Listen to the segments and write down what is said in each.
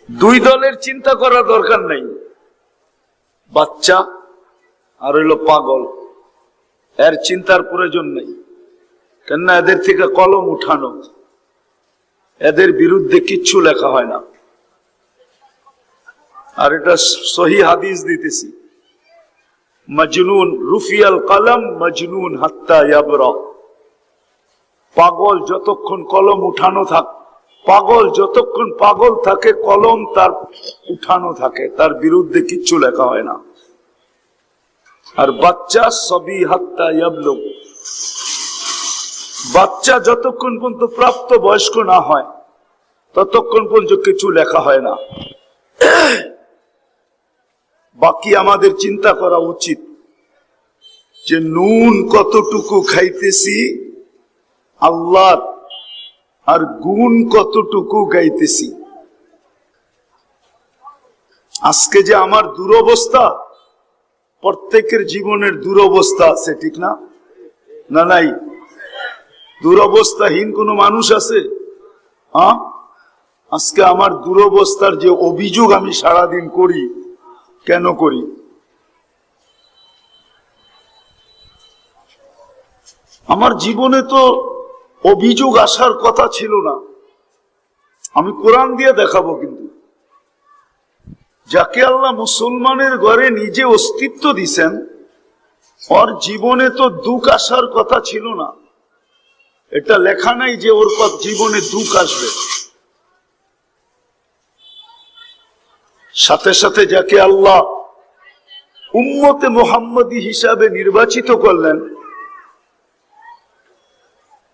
দুই দলের চিন্তা করার দরকার নাই, বাচ্চা আর হইল পাগল, এর চিন্তার প্রয়োজন নেই। কেননা এদের থেকে কলম উঠানো, এদের বিরুদ্ধে কিচ্ছু লেখা হয় না। আর এটা সহি হাদিস দিতেছি, মজনুন রুফিয়াল কলম মজনুন হাত্তা ইয়াবরা। পাগল যতক্ষণ কলম উঠানো থাকে, পাগল যতক্ষণ পাগল থাকে কলম তার উঠানো থাকে, তার বিরুদ্ধে কিচ্ছু লেখা হয় না। আর বাচ্চা সবই হাত্তা ইয়াবলুগ, বাচ্চা যতক্ষণ পর্যন্ত প্রাপ্ত বয়স্ক না হয় ততক্ষণ পর্যন্ত কিছু লেখা হয় না। বাকি আমাদের চিন্তা করা উচিত যে নুন কতটুকু খাইতেছি আল্লাহ, আর গুণ কতটুকু গাইতেছি। আজকে যে আমার দুরবস্থা, প্রত্যেকের জীবনের দুরবস্থা আছে, ঠিক না? না নাই? দুরবস্থাহীন কোন মানুষ আছে? হ্যাঁ, আজকে আমার দুরবস্থার যে অভিযোগ আমি সারাদিন করি, কেন করি? আমার জীবনে তো অভিযোগ আসার কথা ছিল না। আমি কোরআন দিয়ে দেখাবো, কিন্তু যাকে আল্লাহ মুসলমানের ঘরে নিজে অস্তিত্ব দিছেন, ওর জীবনে তো দুঃখ আসার কথা ছিল না। এটা লেখা নাই যে ওর জীবনে দুঃখ আসবে। সাথে সাথে যাকে আল্লাহ উম্মতে মুহাম্মদী হিসাবে নির্বাচিত করলেন,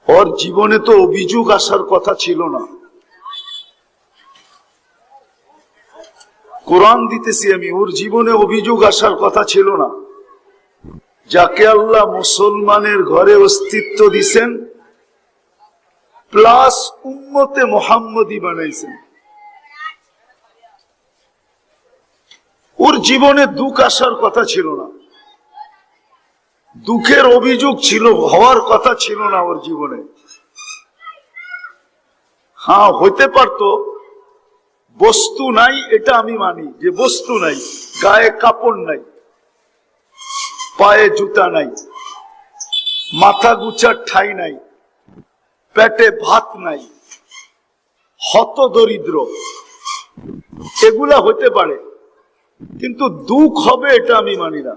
ওর জীবনে তো অভিযোগ আসার কথা ছিল না। কোরআন দিতেছি আমি, ওর জীবনে অভিযোগ আসার কথা ছিল না। যাকে আল্লাহ মুসলমানের ঘরে অস্তিত্ব দিছেন প্লাস উম্মতে মুহাম্মদী বানাইছেন, ওর জীবনে দুঃখ আসার কথা ছিল না। দুঃখের অভিযোগ ছিল, হওয়ার কথা ছিল না ওর জীবনে। হ্যাঁ, হইতে পারতো, বস্তু নাই এটা আমি মানি, যে বস্তু নাই, গায়ে কাপড় নাই, পায়ে জুতা নাই, মাথা গুছার ঠাই নাই, পেটে ভাত নাই, হত দরিদ্র, এগুলা হইতে পারে, কিন্তু দুঃখ হবে এটা আমি মানি না।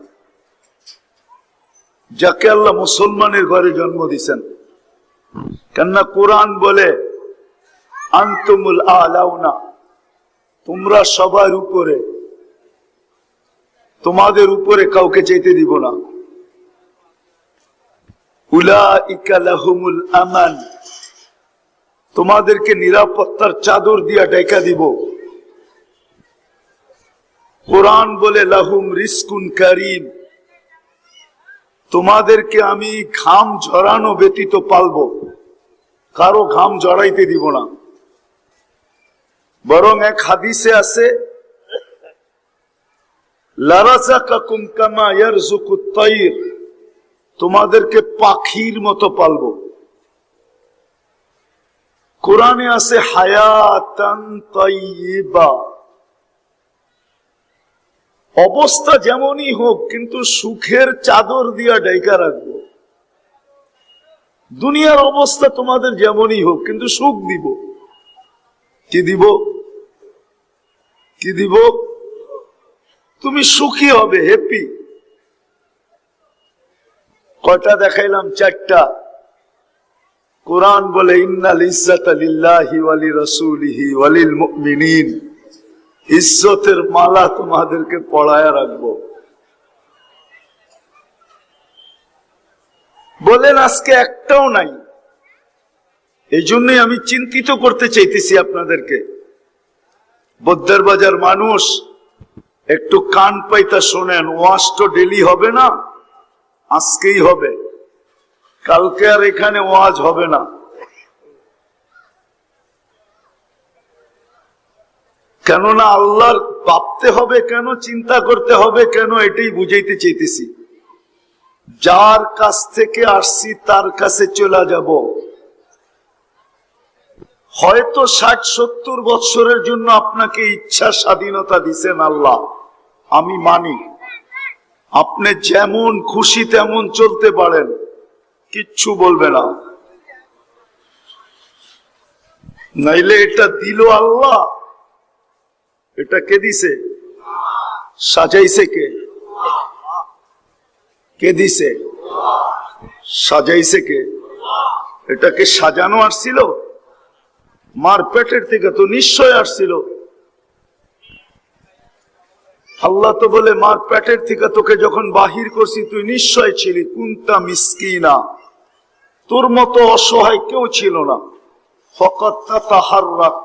যাকে আল্লাহ মুসলমানের ঘরে জন্ম দিছেন, কেননা কোরআন বলে আনতুমুল আলাউনা, তোমরা সবার উপরে, তোমাদের উপরে কাউকে চাইতে দিব না। উলাইকা লাহুমুল আমান, তোমাদেরকে নিরাপত্তার চাদর দিয়া ঢাকা দিব। কোরআন বলে লাহুম রিজকুন কারীম, তোমাদেরকে আমি ঘাম ঝরানো ব্যতীত পালবো, কারো ঘাম জড়াইতে দিব না। বরং এক হাদিসে আছে লারাযাকাকুম কামা ইয়ারযুকুত তায়র, তোমাদেরকে পাখির মতো পালবো। কোরআনে আছে হায়াতান তাইয়্যিবা, অবস্থা যেমনই হোক কিন্তু সুখের চাদর দিয়া ঢাকা রাখবো। দুনিয়ার অবস্থা তোমাদের যেমনই হোক কিন্তু সুখ দিব। কি দিব? কি দিব? তুমি সুখী হবে, হ্যাপি। কয়টা দেখাইলাম? চারটা। কোরআন বলে ইন্নাল ইজ্জাতা লিল্লাহি ওয়া লিরাসূলিহি ওয়া লিল মুমিনিন, ইজ্জতের মালা তোমাদেরকে পড়ায় রাখবো। বলেন আজকে একটাও নাই। এই জন্যই আমি চিন্তিত করতে চাইতেছি আপনাদেরকে। বদ্দার বাজার মানুষ একটু কান পাইতা শোনেন, ওয়াজ তো ডেলি হবে না, আজকেই হবে, কালকে আর এখানে ওয়াজ হবে না। কেননা আল্লাহর ভাবতে হবে কেন, চিন্তা করতে হবে কেন, এটাই বুঝাইতে চাইতেছি। যার কাছ থেকে আসছি তার কাছে চলে যাব। হয়তো 60-70 বছরের জন্য আপনাকে ইচ্ছা স্বাধীনতা দিছেন আল্লাহ, আমি মানি। আপনি যেমন খুশি তেমন চলতে পারেন, কিচ্ছু বলবে না। নাইলে এটা দিল আল্লাহ, এটা কে দিছে? সাজাইছে কে? কে দিছে? সাজাইছে কে? এটাকে সাজানো আসছিল? মার পেটের থেকে তো নিশ্চয় আসছিল। আল্লাহ তো বলে, মার পেটের থেকে তোকে যখন বাহির করছি তুই নিশ্চয় ছিলি কুনতা মিসকিনা, তোর মতো অসহায় কেউ ছিল না। ফাকাত তাতাহাররাক,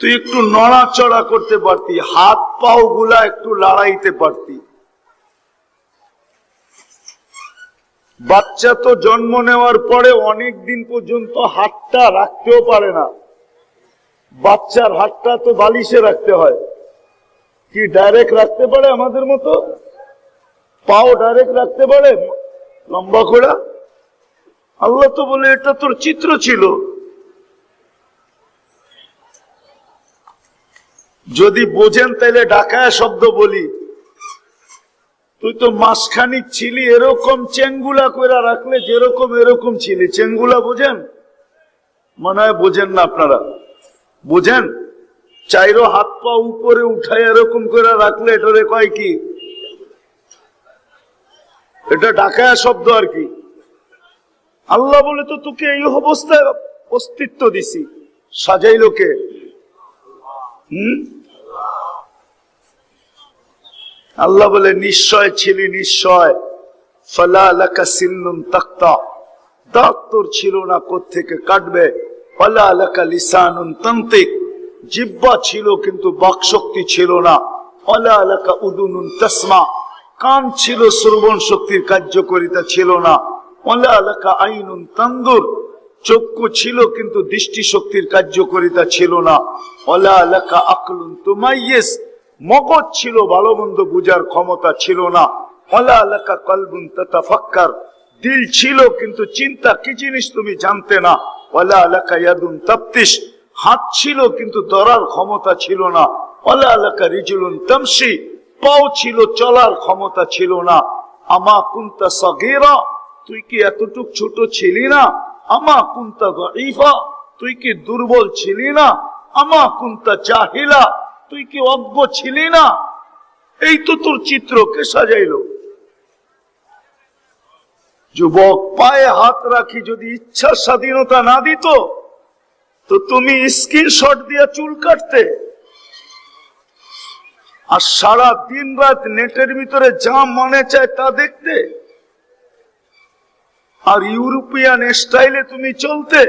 তুই একটু নড়াচড়া করতে পারতি, হাত পাও গুলা একটু লড়াইতে পারতি। বাচ্চা তো জন্ম নেওয়ার পরে অনেক দিন পর্যন্ত হাতটা রাখতেও পারে না। বাচ্চার হাতটা তো বালিশে রাখতে হয়, কি ডাইরেক্ট রাখতে পারে আমাদের মতো? পাও ডাইরেক্ট রাখতে পারে লম্বা করে? আল্লাহ তো বলে এটা তোর চিত্র ছিল। যদি বোঝেন তাহলে ঢাকায় শব্দ বলি, তুই তো মাসখানিক ছিলি এরকম চেঙ্গুলা করে রাখলে যেরকম এরকম ছিলি। চেঙ্গুলা বোঝেন? মনে হয় বোঝেন না আপনারা। বোঝেন? চাইরো হাত পা উপরে উঠায় এরকম করে রাখলে এটারে কয় কি? এটা ঢাকায় শব্দ আর কি। আল্লাহ বলে তো তোকে এই অবস্থায় অস্তিত্ব দিছি, সাজাইলো কে? আল্লাহ বলে নিশ্চয় ছিলি, নিশ্চয়। ফালা লাকা সিন্নুন তাক্তা, দাঁত তোর ছিল না, কোত্থেকে কাটবে। ফালা লাকা লিসানুন তানতিক, জিহ্বা ছিল কিন্তু বাকশক্তি ছিল না। ফালা লাকা উদুনুন তাসমা, কান ছিল শ্রবণ শক্তির কার্যকারিতা ছিল না। ফালা লাকা আইনুন তানদুর, চক্ষু ছিল কিন্তু দৃষ্টি শক্তির কার্যকারিতা ছিল না। ফালা লাকা আকলুন তুমাইয়িজ, মগজ ছিল ভালো মন্দ বুঝার ক্ষমতা ছিল না। ওয়ালা লাকা কলবুন তাতাফাক্কার, দিল ছিল কিন্তু চিন্তা কি জিনিস তুমি জানতে না। ওয়ালা লাকা ইয়াদুন তাফতিশ, হাত ছিল কিন্তু ধরার ক্ষমতা ছিল না। ওয়ালা লাকা রিজলুন তামশি, পাও ছিল চলার ক্ষমতা ছিল না। আমা কুনতা সাগীরা, তুই কি এতটুক ছোট ছিলি না? আমা কুনতা দাঈফা, তুই কি দুর্বল ছিলি না? আমা কুনতা জাহিলা, তুই কি অজ্ঞ ছিলি না? এই তো তোর চিত্রকে সাজাইলো। যুবক, পায়ে হাত রাখি যদি ইচ্ছা স্বাধীনতা না দিত তো তুমি স্ক্রিনশট দিয়ে চুল কাটতে, আর সারা দিন রাত নেটের ভিতরে যা মনে চায় তা দেখতে, আর ইউরোপিয়ান স্টাইলে তুমি চলতে।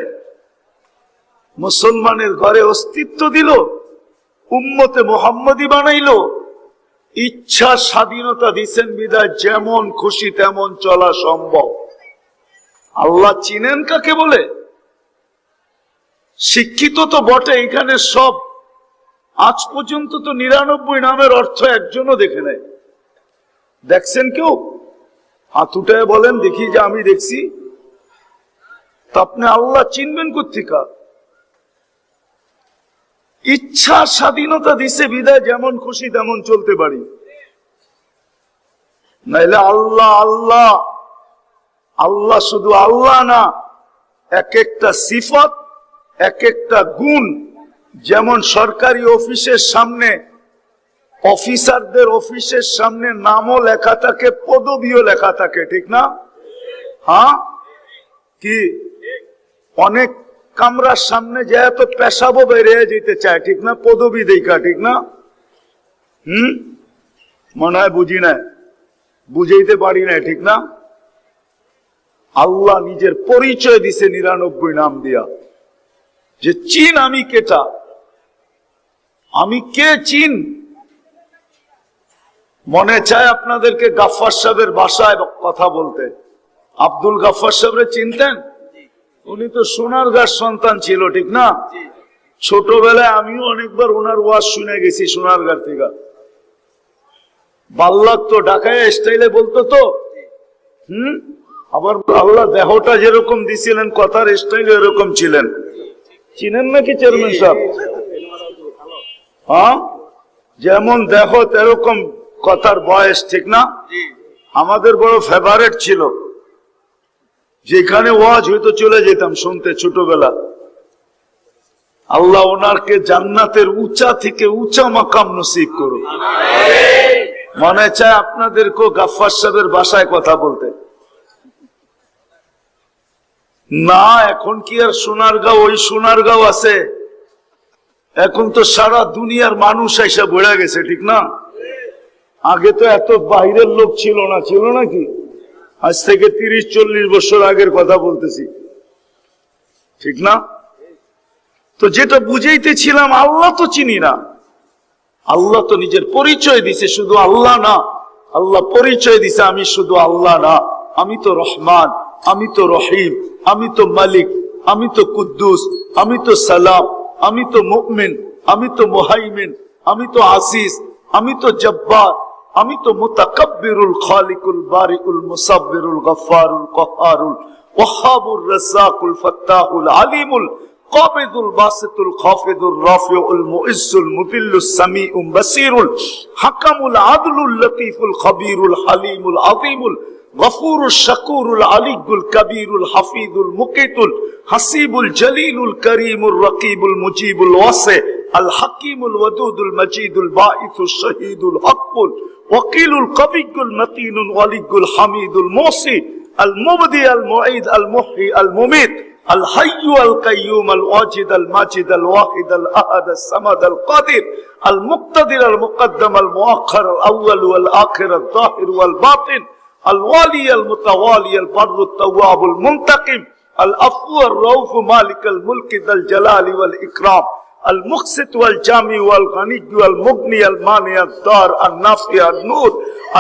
মুসলমানের ঘরে অস্তিত্ব দিল, উম্মতে মোহাম্মদী বানাইলো। ইচ্ছা স্বাধীনতা দিছেন বিদায় যেমন খুশি তেমন চলা সম্ভব। আল্লাহ চিনেন কাকে বলে? শিক্ষিত তো বটে এখানে সব, আজ পর্যন্ত তো 99 নামের অর্থ একজনও দেখে নেয়। দেখছেন কেউ? হাত উঠায় বলেন দেখি যে আমি দেখছি। তা আপনি আল্লাহ চিনবেন কোত্থেকে? ইচ্ছা স্বাধীনতা দিছে বিদায় যেমন খুশি তেমন চলতে পারি। নাইলে আল্লাহ আল্লাহ আল্লাহ শুধু আল্লাহ না, এক একটা সিফত, এক একটা গুণ। যেমন সরকারি অফিসের সামনে, অফিসারদের অফিসের সামনে নামও লেখা থাকে, পদবিও লেখা থাকে, ঠিক না? হ্যাঁ কি? অনেক কামরার সামনে যায় তো পেশাবো বেরিয়ে যেতে চায়, ঠিক না? পদবি দেখা, ঠিক না? মনে হয় বুঝি না, বুঝাইতে পারি না, ঠিক না? আল্লাহ নিজের পরিচয় দিছে 99 নাম দিয়া, যে চিন আমি কেটা, আমি কে চিন। মনে চায় আপনাদেরকে গাফফার সাহেবের ভাষায় কথা বলতে। আব্দুল গাফফার সাহেবরে চিনতেন? উনি তো সোনারগাঁর সন্তান ছিল, ঠিক না? ছোটবেলায় আমিও অনেকবার ওনার ওয়াজ শুনে গেছি সোনারগাঁর থেকে। ভাল লাগতো, ঢাকায় স্টাইলে বলতো তো। আবার আল্লাহ দেহটা যেরকম দিছিলেন কথার স্টাইলে এরকম ছিলেন। চিনেন নাকি চেয়ারম্যান সাহেব? হ্যাঁ, যেমন দেখো এরকম কথার বয়স, ঠিক না? আমাদের বড় ফেভারিট ছিল, যেখানে ওয়াজ হয়তো চলে যেতাম শুনতে ছোটবেলা। আল্লাহ ওনারকে জান্নাতের উঁচা থেকে উঁচা মাকাম নসিব করুন। মনে চায় আপনাদেরকেও গাফফার সাহেবের বাসায় কথা বলতে। না, এখন কি আর সোনারগাঁও ওই সোনারগাঁও আছে? এখন তো সারা দুনিয়ার মানুষ এসে বেড়ে গেছে, ঠিক না? আগে তো এত বাইরের লোক ছিল না, ছিল নাকি? আজ থেকে 30-40 বছর আগের কথা বলতেছি, ঠিক না? তো যেটা বুঝাইতেছিলাম, আল্লাহ তো চিনি না। আল্লাহ তো নিজের পরিচয় দিছে, শুধু আল্লাহ না, আল্লাহ পরিচয় দিছে আমি শুধু আল্লাহ না, আমি তো রহমান, আমি তো রহিম, আমি তো মালিক, আমি তো কুদ্দুস, আমি তো সালাম, আমি তো মুমিন, আমি তো মুহাইমিন, আমি তো আসিস, আমি তো জব্বার, আমি তো মুতাকাব্বিরুল খালিকুল বারিকুল মুসাব্বিরুল গফফারুল কহারুল ওয়াহাবুর রাজ্জাকুল ফাত্তাহুল আলিমুল কাবিদুল বাসিতুল খাফিদুর রাফিউল মুইজ্জুল মুযিল্লুস সামিউল বাসীরুল হাকামুল আদলুল লতীফুল খবীরুল হালিমুল আযীমুল গফুরুশ শাকুরুল আলিয়্যুল কবীরুল হাফিজুল মুকিতুল হাসিবুল জলিলুল করিমুর রকিবুল মুজিবুল ওয়াসি আল হাকিমুল ওয়াদুদুল মজিদুল বাঈসুশ শহীদুল হকুল ওয়াকিলুল কবিয়্যুল মতিনুল ওয়ালিয়্যুল হামিদুল মুসি আল মুবদি আল মুঈদ আল মুহয়ি আল মুমীত الحي القيوم الواجد الماجد الواحد الأحد الصمد القادر المقتدر المقدم المؤخر الأول والآخر الظاهر والباطن الوالي المتوالي البر التواب المنتقم العفو الرؤوف مالك الملك ذا الجلال والإكرام المقسط والجامع والغني والمغني المانع الدار النافع النور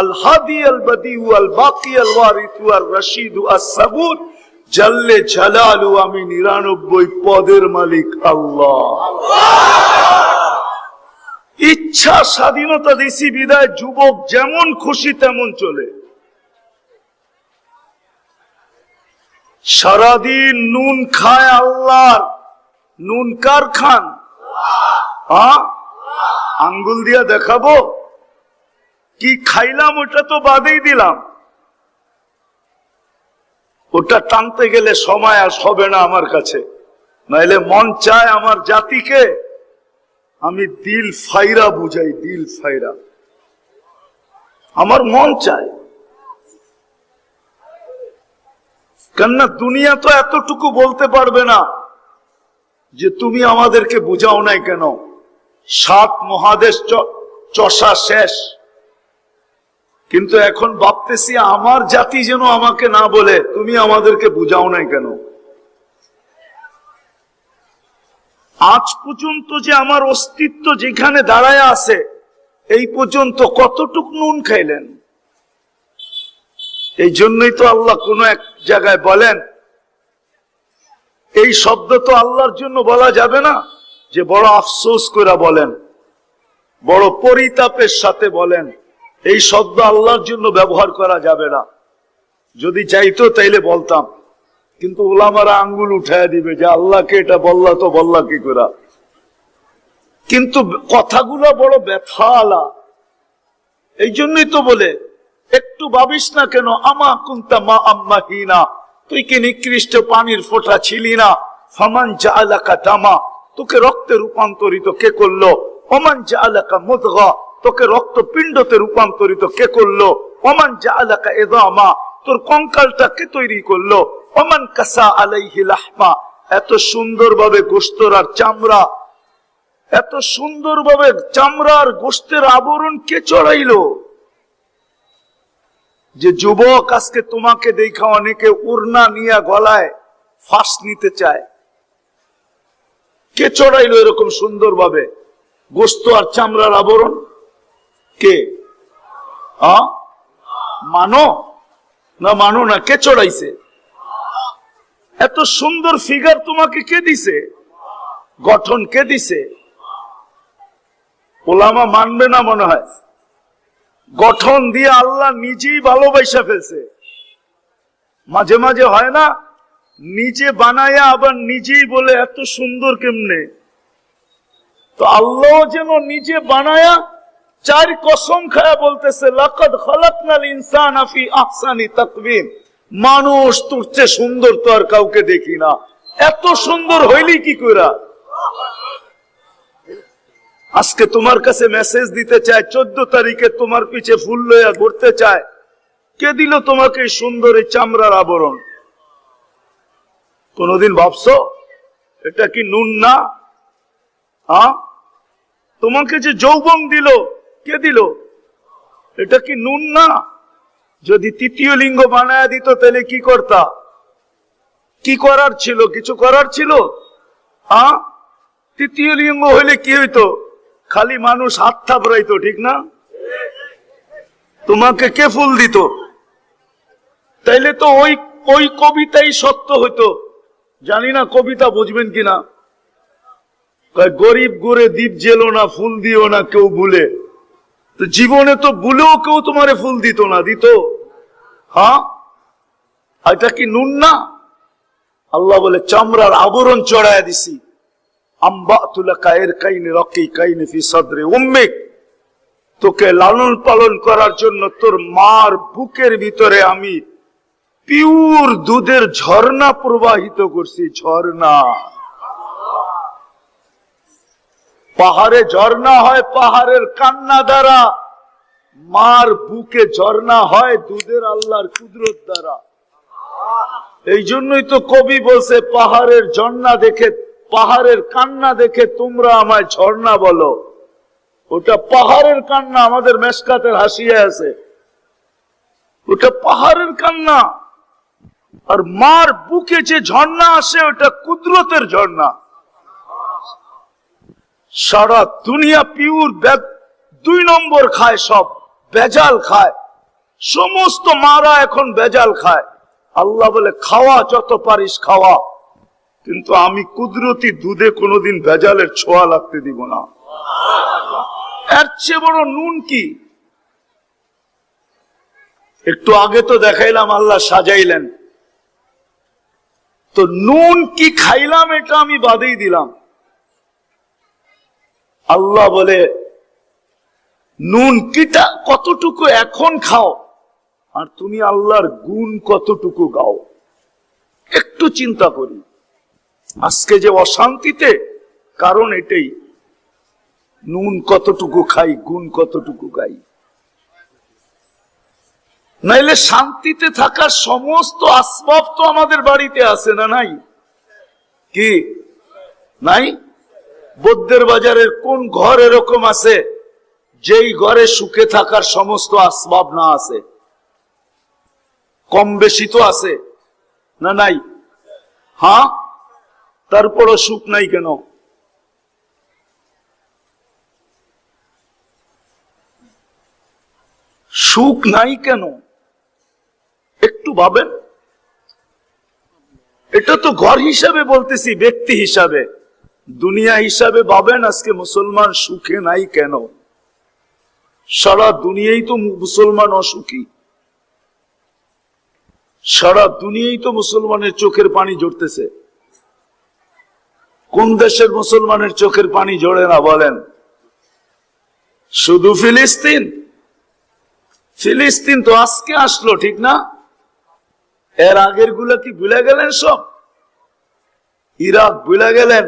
الهادي البديع الباقي الوارث الرشيد الصبور জাল্লে জালালু, আমি 99 পদের মালিক আল্লাহ। ইচ্ছা স্বাধীনতা দিছি বিদায় যুবক যেমন খুশি তেমন চলে। সারাদিন নুন খায় আল্লাহর, নুন কার খান? আঙ্গুল দিয়া দেখাবো কি খাইলাম, ওটা তো বাদেই দিলাম। ওটা টানতে গেলে সময় আর হবে না আমার কাছে। নাইলে মন চায় আমার জাতিকে আমি দিল ফাইরা বুঝাই, দিল ফাইরা আমার মন চায়। কেননা দুনিয়া তো এতটুকু বলতে পারবে না যে তুমি আমাদেরকে বুঝাও নাই কেন। 7 মহাদেশ চষা শেষ, কিন্তু এখন ভাবতেছি আমার জাতি যেন আমাকে না বলে তুমি আমাদেরকে বুঝাও নাই কেন। আজ পর্যন্ত যে আমার অস্তিত্ব যেখানে দাঁড়ায় আছে, এই পর্যন্ত কতটুক নুন খাইলেন? এই জন্যই তো আল্লাহ কোন এক জায়গায় বলেন, এই শব্দ তো আল্লাহর জন্য বলা যাবে না, যে বড় আফসোস করে বলেন, বড় পরিতাপের সাথে বলেন, এই শব্দ আল্লাহর জন্য ব্যবহার করা যাবে না। যদি চাইতো তাইলে বলতাম, কিন্তু ওলামারা আঙ্গুল উঠায় দিবে যে আল্লাহকে এটা বললা তো বললা কি করে। কিন্তু কথাগুলো বড় ব্যথা আলা, এই জন্যই তো বলে একটু ভাবিস না কেন, আমা কুনতা মা আম্মাহিনা, তুই কি নিকৃষ্ট পানির ফোঁটা ছিলি না? ফামান জাআলাকা দামা, তোকে রক্তে রূপান্তরিত কে করলো? ওমান জাআলাকা মুদগা, তোকে রক্তপিণ্ডতে রূপান্তরিত কে করলো? ওমান জাআলাকা ইযামা, তোর কঙ্কালটা কে তৈরি করলো? ওমান কাসা আলাইহি লাহমা, এত সুন্দরভাবে গোশত আর চামড়া, এত সুন্দরভাবে চামড়া আর গোশতের আবরণ কে চড়াইলো? যে যুবক আজকে তোমাকে দেখা অনেকে উড়না নিয়ে গলায় ফাঁস নিতে চায়, কে চড়াইলো এরকম সুন্দরভাবে গোশত আর চামড়ার আবরণ? কে? মানো না মানো না, কে চড়াইছে? এত সুন্দর ফিগার তোমাকে কে দিছে? গঠন কে দিছে? ওলামা মানবে না মনে হয়। গঠন দিয়ে আল্লাহ নিজেই ভালোবাসা ফেলছে। মাঝে মাঝে হয় না নিজে বানায়া আবার নিজেই বলে এত সুন্দর কেমনে? তো আল্লাহ যেন নিজে বানায়া চার কসম খায়া বলতেছে, লাকাদ খালাকনাল ইনসানা ফি আহসানি তাকওয়িম, মানুষ তোর চেয়ে সুন্দর তো আর কাউকে দেখি না। এত সুন্দর হইলি কি কইরা? আজকে তোমার কাছে মেসেজ দিতে চায়, 14 তারিখে তোমার পিছে ফুল লইয়া ঘুরতে চায়, কে দিল তোমাকে এই সুন্দর এই চামড়ার আবরণ? কোনদিন ভাবছো এটা কি নুন না? হ্যাঁ, তোমাকে যে যৌবন দিল, কে দিল? এটা কি নুন না? যদি তৃতীয় লিঙ্গ বানায় দিত তাহলে কি করতা? কি করার ছিল? কিছু করার ছিল? হ্যাঁ, তৃতীয় লিঙ্গ হইলে কি হইতো? খালি মানুষ হাত থাপড়াইতো, ঠিক না? তোমাকে কে ফুল দিত? তাইলে তো ওই কবিতাই সত্য হইতো। জানি না কবিতা বুঝবেন কিনা। গরিব গোরে দ্বীপ জেলো না, ফুল দিও না কেউ ভুলে। তো জীবনে তো ভুলেও কেউ তোমারে ফুল দিত না, দিত? হ্যাঁ, এটা কি নুন না? আল্লাহ বলে চামড়ার আবরণ চড়ায় দিছি। তোকে লালন পালন করার জন্য তোর মার বুকের ভিতরে আমি পিওর দুধের ঝর্ণা প্রবাহিত করছি। ঝর্ণা, পাহাড়ে ঝর্ণা হয় পাহাড়ের কান্না দ্বারা, মার বুকে ঝর্ণা হয় দুধের আল্লাহর কুদরত দ্বারা। এই জন্যই তো কবি বলছে, পাহাড়ের ঝর্ণা দেখে, পাহাড়ের কান্না দেখে তোমরা আমায় ঝর্ণা বলো। ওটা পাহাড়ের কান্না, আমাদের মেশকাতের হাসিয়া আছে, ওটা পাহাড়ের কান্না। আর মার বুকে যে ঝর্ণা আসে ওটা কুদরতের ঝর্ণা। সারা দুনিয়া পিওর 2 নম্বর খায়, সব বেজাল খায়, সমস্ত মারা এখন বেজাল খায়। আল্লাহ বলে খাওয়া যত পারিস খাওয়া, কিন্তু আমি কুদরতি দুধে কোনোদিন ভেজালের ছোঁয়া লাগতে দিব না। এর চেয়ে বড় নুন কি? একটু আগে তো দেখাইলাম আল্লাহ সাজাইলেন, তো নুন কি খাইলাম এটা আমি বাদেই দিলাম। আল্লাহ বলে নুন কিটা কতটুকু এখন খাও, আর তুমি আল্লাহর গুণ কতটুকু গাও। একটু চিন্তা করি, আজকে যে অশান্তিতে কারণ এটাই, নুন কতটুকু খাই, গুণ কতটুকু গাই। নাইলে শান্তিতে থাকার সমস্ত আসবাব তো আমাদের বাড়িতে আছে না? নাই কি? নাই? বৌদ্ধের বাজারের কোন ঘর এরকম আছে যেই ঘরে সুখে থাকার সমস্ত আসবাব না আছে? কম বেশি তো আছে না? নাই? হ্যাঁ, তারপরও সুখ নাই কেন? সুখ নাই কেন একটু ভাবেন। এটা তো ঘর হিসাবে বলতেছি, ব্যক্তি হিসাবে, দুনিয়া হিসাবে ভাবেন আজকে মুসলমান সুখে নাই কেন? সারা দুনিয়াই তো মুসলমান অসুখী, সারা দুনিয়াই তো মুসলমানের চোখের পানি ঝরতেছে। কোন দেশের মুসলমানের চোখের পানি ঝরে না বলেন? শুধু ফিলিস্তিন? ফিলিস্তিন তো আজকে আসলো, ঠিক না? এর আগের গুলা কি ভুলে গেলেন সব? ইরাক ভুলে গেলেন,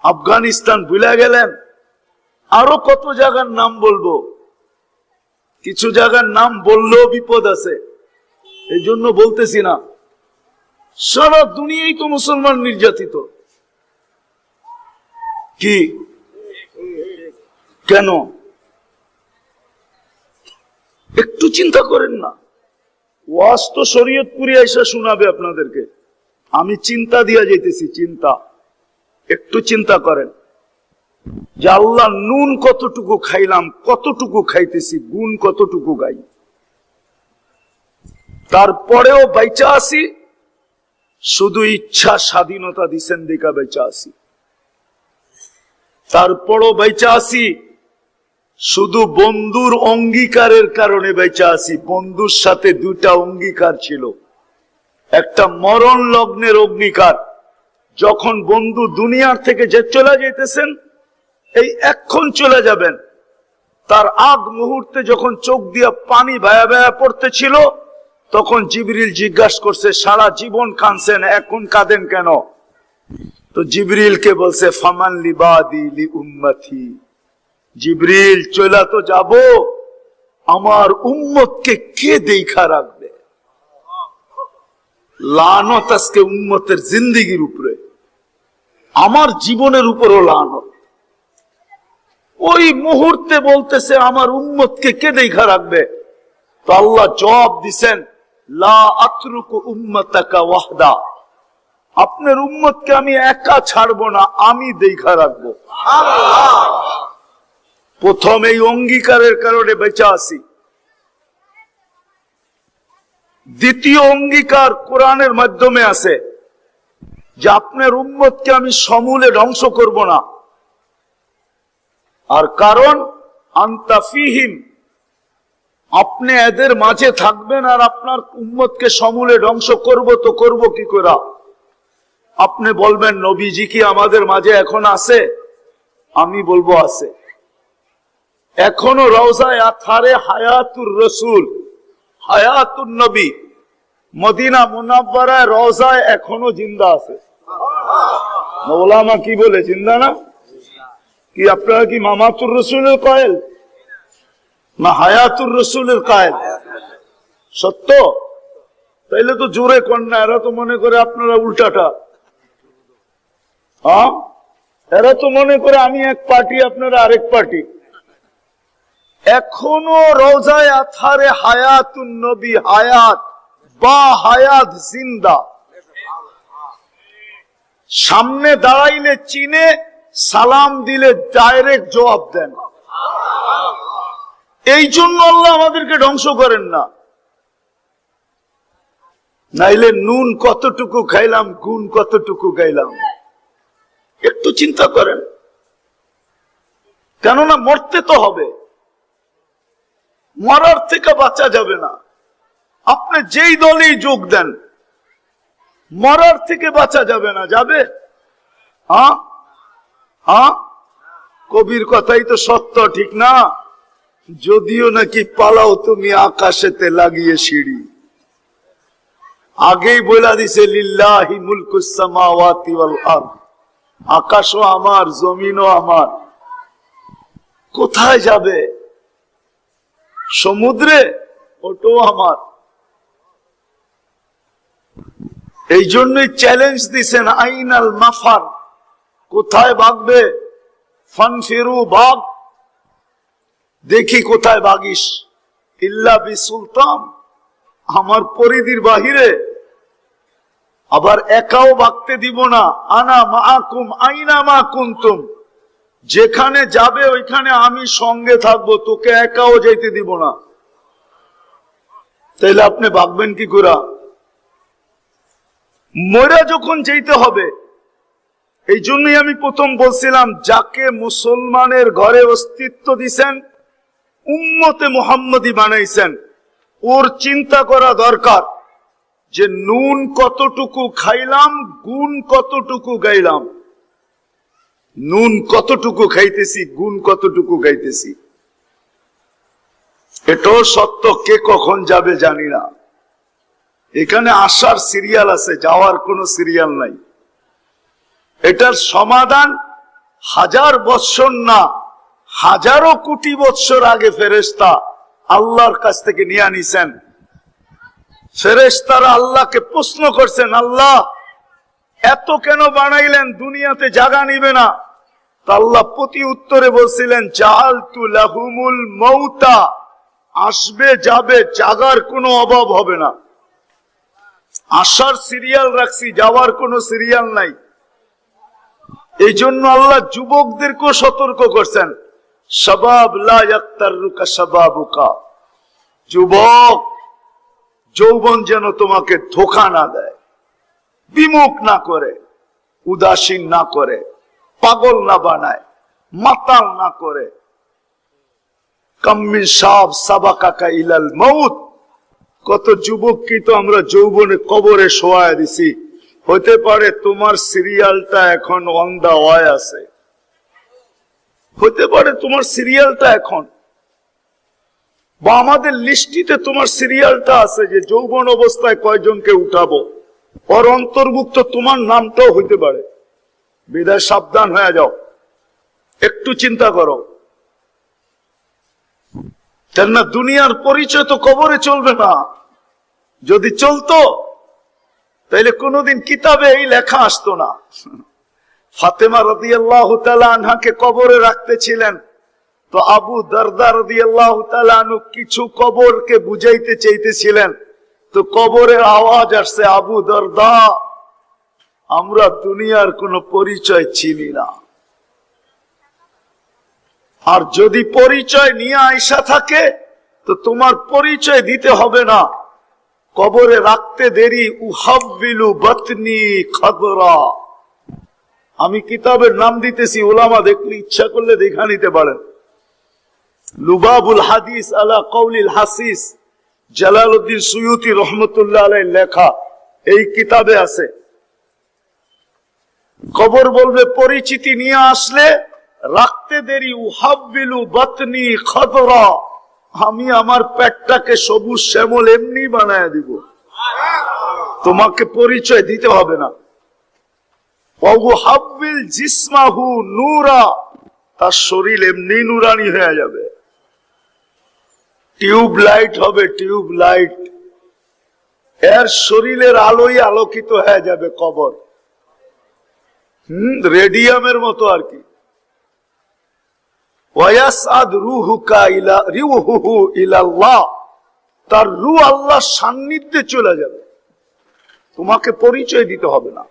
আফগানিস্তান ভুলে গেলেন, আরো কত জায়গার নাম বলবো। কিছু জায়গার নাম বললেও বিপদ আছে, এই জন্য বলতেছি না। সারা দুনিয়াই তো মুসলমান নির্যাতিত। কি কেন? একটু চিন্তা করেন না। ওয়াজ তো শরীয়তপুরি আইসা শোনাবে আপনাদেরকে, আমি চিন্তা দিয়া যাইতেছি। চিন্তা, একটু চিন্তা করেন যে আল্লাহ নুন কতটুকু খাইলাম, কতটুকু খাইতেছি, গুণ কতটুকু গাই। তারপরেও বাইচা আসি শুধু ইচ্ছা স্বাধীনতা দিছেন দেখা বেঁচে আসি। তারপরও বেঁচে আসি শুধু বন্ধুর অঙ্গীকারের কারণে বেঁচে আসি। বন্ধুর সাথে 2টা অঙ্গীকার ছিল, একটা মরণ লগ্নের অগ্নিকার। যখন বন্ধু দুনিয়ার থেকে যে চলে যেতেছেন, এই এক্ষণ চলে যাবেন, তার আগ মুহূর্তে যখন চোখ দিয়ে পানি ভায়া ভায়া পড়তেছিল, তখন জিবরিল জিজ্ঞাসা করছে, সারা জীবন কাঁদছেন, এখন কাঁদেন কেন? তো জিবরিলকে বলছে, ফামান লিবাদি লি উম্মতি, জিবরিল চলা তো যাব, আমার উম্মতকে কে দেখা রাখবে? লানত আজকে উম্মতের জিন্দেগির উপরে, আমার জীবনের উপরও লানত। ওই মুহূর্তে বলতেছে, আমার উম্মতকে কে দেখা রাখবে? তো আল্লাহ জবাব দিছেন, লা আতরুকু উম্মতাকা ওয়াহদা, আপনার উম্মতকে আমি একা ছাড়বো না, আমি দেখা রাখবো। প্রথম এই অঙ্গীকারের কারণে বেঁচে আছি। দ্বিতীয় অঙ্গীকার কোরআনের মাধ্যমে আছে যে আপনার উম্মতকে আমি সমূলে ধ্বংস করব না। আর কারণ আনতা ফীহিম, আপনি এদের মাঝে থাকবেন আর আপনার উম্মতকে সমূলে ধ্বংস করব, তো করব কি করে? আপনি বলবেন, নবীজি কি আমাদের মাঝে এখন আছে? আমি বলবো আছে। এখনো রওজায়ে আতহারে হায়াতুর রসুল, হায়াতুন নবী মদিনা মুনাব্বারায় রওজায় এখনো জিন্দা আছে। মৌলামা কি বলে, জিন্দা না? কি আপনারা কি মামাতুর রসুলের কায়েল না হায়াতুর রসুলের কায়েল? সত্য? তাইলে তো জোরে কন্যা, এরা তো মনে করে আপনারা উল্টাটা। হ্যাঁ, এরা তো মনে করে আমি এক পার্টি, আপনারা আরেক পার্টি। এখনো রওজায়ে আতহারে হায়াতুন নবী, হায়াত বা হায়াত জিন্দা। সামনে দাঁড়াইলে চিনে, সালাম দিলে ডাইরেক্ট জবাব দেন। এই জন্য আল্লাহ আমাদেরকে ধ্বংস করেন না। নাইলে নুন কতটুকু খাইলাম, গুণ কতটুকু গাইলাম, একটু চিন্তা করেন। কেননা মরতে তো হবে, মরার থেকে বাঁচা যাবে না। আপনি যেই দলেই যোগ দেন, মরার থেকে বাঁচা যাবে না। যাবে? হ্যাঁ হ্যাঁ, কবির কথাই তো সত্য, ঠিক না? যদিও নাকি পালাও তুমি আকাশেতে লাগিয়ে সিঁড়ি। আগেই বলে দিছে, লিল্লাহি মুলকুস সামাওয়াতি ওয়াল আরদ, আকাশও আমার, জমিনও আমার। কোথায় যাবে? সমুদ্রে? ওটাও আমার। এই জন্যই চ্যালেঞ্জ দিছেন, আইনাল মাফার, কোথায় ভাগবে? ফানফিরু, ভাগ, দেখি কোথায় ভাগিস। ইল্লা বিসুলতান, আমার পরিধির বাহিরে। আবার একাও ভাগতে দিব না। আনা মাআকুম আইনা মা কুনতুম, যেখানে যাবে ওইখানে আমি সঙ্গে থাকবো, তোকে একাও যাইতে দিব না। তাইলে আপনি ভাগবেন কি করে? মরা যখন যেতে হবে। এই জন্যই আমি প্রথম বলছিলাম, যাকে মুসলমানের ঘরে অস্তিত্ব দিছেন, উম্মতে মুহাম্মদী বানাইছেন, ওর চিন্তা করা দরকার যে নুন কতটুকু খাইলাম, গুণ কতটুকু গাইলাম। নুন কতটুকু খাইতেছি, গুণ কতটুকু গাইতেছি। এটাও সত্য, কে কখন যাবে জানি না। এখানে আসার সিরিয়াল আছে, যাওয়ার কোনো সিরিয়াল নাই। এটার সমাধান 1000 বৎসর না, হাজারো কোটি বৎসর আগে ফেরেশতা আল্লাহর কাছ থেকে নিয়ে আনিছেন। ফেরেশতারা আল্লাহকে প্রশ্ন করছেন, আল্লাহ এত কেন বানাইলেন, দুনিয়াতে জায়গা নিবে না? আল্লাহ প্রতি উত্তরে বলছিলেন, জাআলতু লাহুমুল মাউতা, আসবে যাবে, জাগার কোনো অভাব হবে না। আসার সিরিয়াল রাখছি, যাওয়ার কোনো সিরিয়াল নাই। এই জন্য আল্লাহ যুবকদেরকেও সতর্ক করছেন, শাবাব লা ইয়াক্তারুকা শাবাবুকা, যুবক যৌবন যেন তোমাকে ধোঁকা না দেয়, বিমুখ না করে, উদাসীন না করে, পাগল না বানায়, মাতাল না করে। কাম মিন শাব সাবাকাকা ইলাল মাউত, কত যুবক কি তো আমরা যৌবনে কবরে শোয়া দিছি। হতে পারে তোমার সিরিয়ালটা এখন অন দা ওয়ে আছে, হতে পারে তোমার সিরিয়ালটা এখন, বা আমাদের লিস্টিতে তোমার সিরিয়ালটা আছে যে যৌবন অবস্থায় কয়জনকে উঠাবো, ওর অন্তর্ভুক্ত তোমার নামটাও হইতে পারে। বিদায় সাবধান হয়ে যাও, একটু চিন্তা করো। কেননা দুনিয়ার পরিচয় তো কবরে চলবে না। যদি চলতো তাইলে কোনোদিন কিতাবে এই লেখা আসতো না। ফাতেমা রাদিয়াল্লাহু তাআলা আনহাকে কবরে রাখতেছিলেন, তো আবু দারদা রাদিয়াল্লাহু তাআলা আনহু কিছু কবরকে বুঝাইতে চাইতেছিলেন, তো কবরের আওয়াজ আসছে, আবু দারদা, আমরা দুনিয়ার কোনো পরিচয় চিনি না, আর যদি পরিচয় নিয়ে আইসা থাকে তো তোমার পরিচয় দিতে হবে না, কবরে রাখতে দেরি। উহাব্বিলু বাতনি খাদরা। আমি কিতাবের নাম দিতেছি, উলামা দেখলে ইচ্ছা করলে দেখা নিতে পারেন। লুবাবুল হাদিস আলা কওলিল হাসিস, জালালউদ্দিন সুয়ুতি রহমতুল্লাহ আলাইহির লেখা, এই কিতাবে আছে। কবর বলবে পরিচিতি নিয়ে আসলে রাখতে দেরি। উহাব্বিলু বাতনি খাদরা, আমি আমার পেটটাকে সবুজ শ্যামল এমনি বানায় দিব, তোমাকে পরিচয় দিতে হবে না। ওয়াহাব্বিল জিসমাহু নূরা, তার শরীর এমনি নুরানি হয়ে যাবে, টিউব লাইট হবে, টিউব লাইট, এর শরীরের আলোয় আলোকিত হয়ে যাবে কবর। রেডিয়ামের মতো আর কি। ওয়ায়াসআদ রূহুকা ইলা রূহুহু ইলাল্লাহ, তার রূহ আল্লাহর সান্নিধ্যে চলে যাবে, তোমাকে পরিচয় দিতে হবে না।